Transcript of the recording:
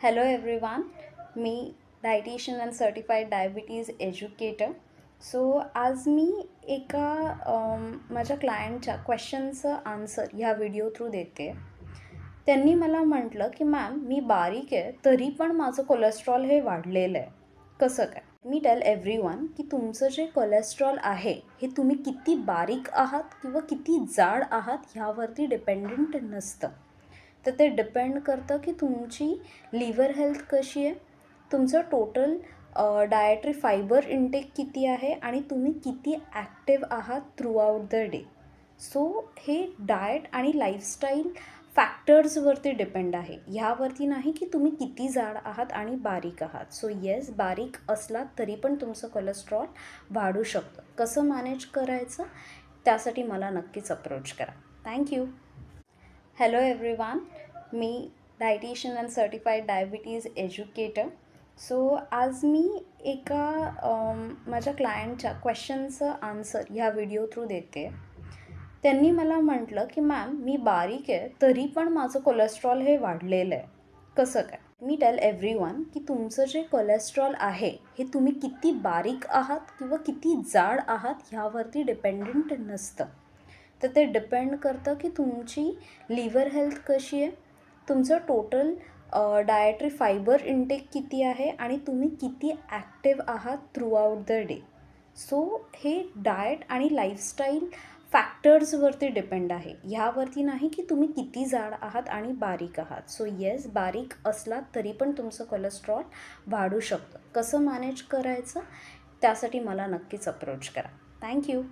Hello everyone, me dietitian and certified diabetes educator. आज मी एका माझ्या क्लायंटच्या क्वेश्चनचं आन्सर ह्या व्हिडिओ थ्रू देते. त्यांनी मला म्हटलं की मॅम मी बारीक आहे तरी पण माझं कोलेस्ट्रॉल हे वाढलेलं आहे, कसं काय? मी टेल एव्हरीवन की तुमचं जे कोलेस्ट्रॉल आहे हे तुम्ही किती बारीक आहात किंवा किती जाड आहात ह्यावरती डिपेंडंट नसतं. तर ते डिपेंड करतं की तुमची लिव्हर हेल्थ कशी आहे, तुमचं टोटल डायटरी फायबर इंटेक किती आहे आणि तुम्ही किती ॲक्टिव्ह आहात थ्रू आउट द डे. हे डाएट आणि लाईफस्टाईल फॅक्टर्सवरती डिपेंड आहे, ह्यावरती नाही की तुम्ही किती जाड आहात आणि बारीक आहात. येस, बारीक असलात तरी पण तुमचं कोलेस्ट्रॉल वाढू शकतं. कसं मॅनेज करायचं त्यासाठी मला नक्कीच अप्रोच करा. Thank you. Hello everyone, me dietitian and certified diabetes educator. आज मी एका माझ्या क्लायंटच्या क्वेश्चनचं आन्सर ह्या व्हिडिओ थ्रू देते. त्यांनी मला म्हटलं की मॅम मी बारीक आहे तरी पण माझं कोलेस्ट्रॉल हे वाढलेलं आहे, कसं काय? मी टेल एव्हरीवन की तुमचं जे कोलेस्ट्रॉल आहे हे तुम्ही किती बारीक आहात किंवा किती जाड आहात ह्यावरती डिपेंडंट नसतं. तर ते डिपेंड करतं की तुमची लिव्हर हेल्थ कशी आहे, तुमचं टोटल डायटरी फायबर इंटेक किती आहे आणि तुम्ही किती ॲक्टिव्ह आहात थ्रू आउट द डे. हे डाएट आणि लाईफस्टाईल फॅक्टर्सवरती डिपेंड आहे, ह्यावरती नाही की तुम्ही किती जाड आहात आणि बारीक आहात. येस, बारीक असलात तरी पण तुमचं कोलेस्ट्रॉल वाढू शकतं. कसं मॅनेज करायचं त्यासाठी मला नक्कीच अप्रोच करा. थँक्यू.